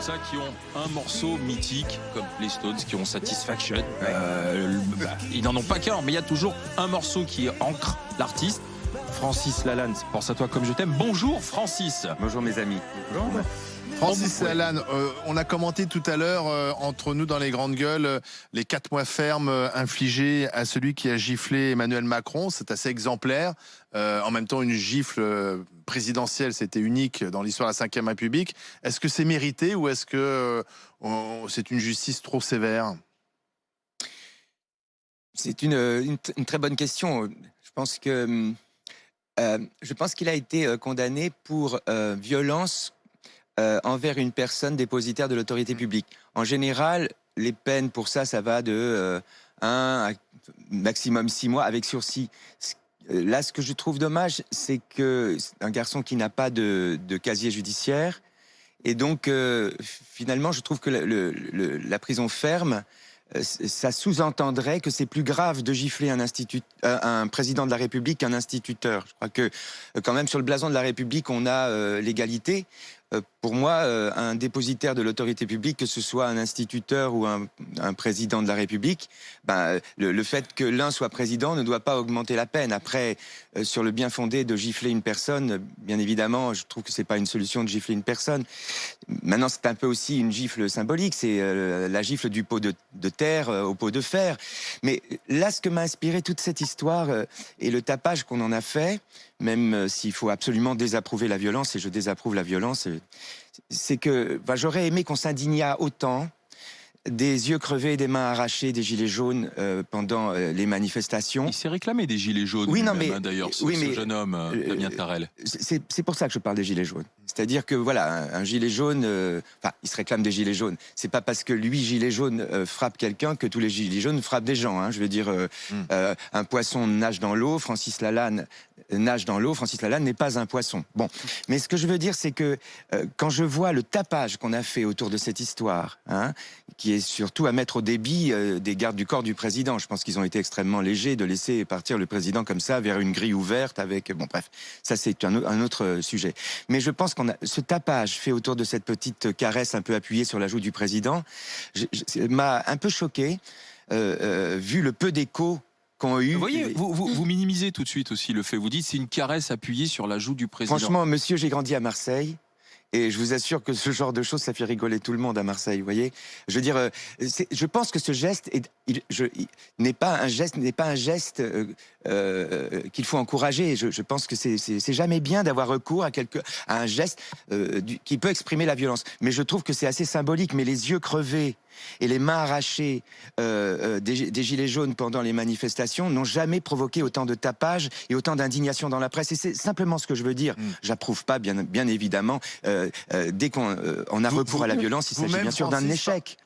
ça, qui ont un morceau mythique, comme les Stones, qui ont Satisfaction. Ils n'en ont pas qu'un, mais il y a toujours un morceau qui ancre l'artiste. Francis Lalanne, pense à toi comme je t'aime. Bonjour Francis. Bonjour mes amis. Bonjour. Francis Lalanne, on a commenté tout à l'heure, entre nous dans les grandes gueules, les 4 mois fermes infligés à celui qui a giflé Emmanuel Macron. C'est assez exemplaire. En même temps, une gifle présidentielle, c'était unique dans l'histoire de la Ve République. Est-ce que c'est mérité ou est-ce que c'est une justice trop sévère? C'est une très bonne question. Je pense qu'il a été condamné pour violence envers une personne dépositaire de l'autorité publique. En général, les peines pour ça, ça va de 1 à maximum 6 mois avec sursis. Là, ce que je trouve dommage, c'est que un garçon qui n'a pas de casier judiciaire, et donc finalement, je trouve que la prison ferme, ça sous-entendrait que c'est plus grave de gifler un président de la République qu'un instituteur. Je crois que quand même sur le blason de la République, on a l'égalité. Pour moi, un dépositaire de l'autorité publique, que ce soit un instituteur ou un président de la République, le fait que l'un soit président ne doit pas augmenter la peine. Après, sur le bien fondé de gifler une personne, bien évidemment, je trouve que c'est pas une solution de gifler une personne. Maintenant, c'est un peu aussi une gifle symbolique, c'est la gifle du pot de terre au pot de fer. Mais là, ce que m'a inspiré toute cette histoire et le tapage qu'on en a fait, même s'il faut absolument désapprouver la violence, et je désapprouve la violence, c'est que j'aurais aimé qu'on s'indignât autant des yeux crevés, des mains arrachées, des gilets jaunes pendant les manifestations. Il s'est réclamé des gilets jaunes, oui, non, mais, d'ailleurs, ce jeune homme, Damien Tarel. C'est pour ça que je parle des gilets jaunes. C'est-à-dire que voilà, un gilet jaune, il se réclame des gilets jaunes. C'est pas parce que lui, gilet jaune, frappe quelqu'un que tous les gilets jaunes frappent des gens. Je veux dire, un poisson nage dans l'eau, Francis Lalanne nage dans l'eau, Francis Lalanne n'est pas un poisson. Bon, mais ce que je veux dire, c'est que quand je vois le tapage qu'on a fait autour de cette histoire, qui est surtout à mettre au débit des gardes du corps du président, je pense qu'ils ont été extrêmement légers de laisser partir le président comme ça vers une grille ouverte avec... Bon, bref, ça c'est un autre sujet. Mais je pense qu'on a ce tapage fait autour de cette petite caresse un peu appuyée sur la joue du président, m'a un peu choqué, vu le peu d'écho qu'ont eu. Vous voyez, vous minimisez tout de suite aussi le fait. Vous dites c'est une caresse appuyée sur la joue du président. Franchement, monsieur, j'ai grandi à Marseille. Et je vous assure que ce genre de choses, ça fait rigoler tout le monde à Marseille, vous voyez. Je veux dire, je pense que ce geste n'est pas un geste qu'il faut encourager. Je pense que c'est jamais bien d'avoir recours à un geste qui peut exprimer la violence. Mais je trouve que c'est assez symbolique. Mais les yeux crevés et les mains arrachées des gilets jaunes pendant les manifestations n'ont jamais provoqué autant de tapage et autant d'indignation dans la presse. Et c'est simplement ce que je veux dire. J'approuve pas, bien évidemment, dès qu'on a recours à la violence, il s'agit bien sûr d'un échec.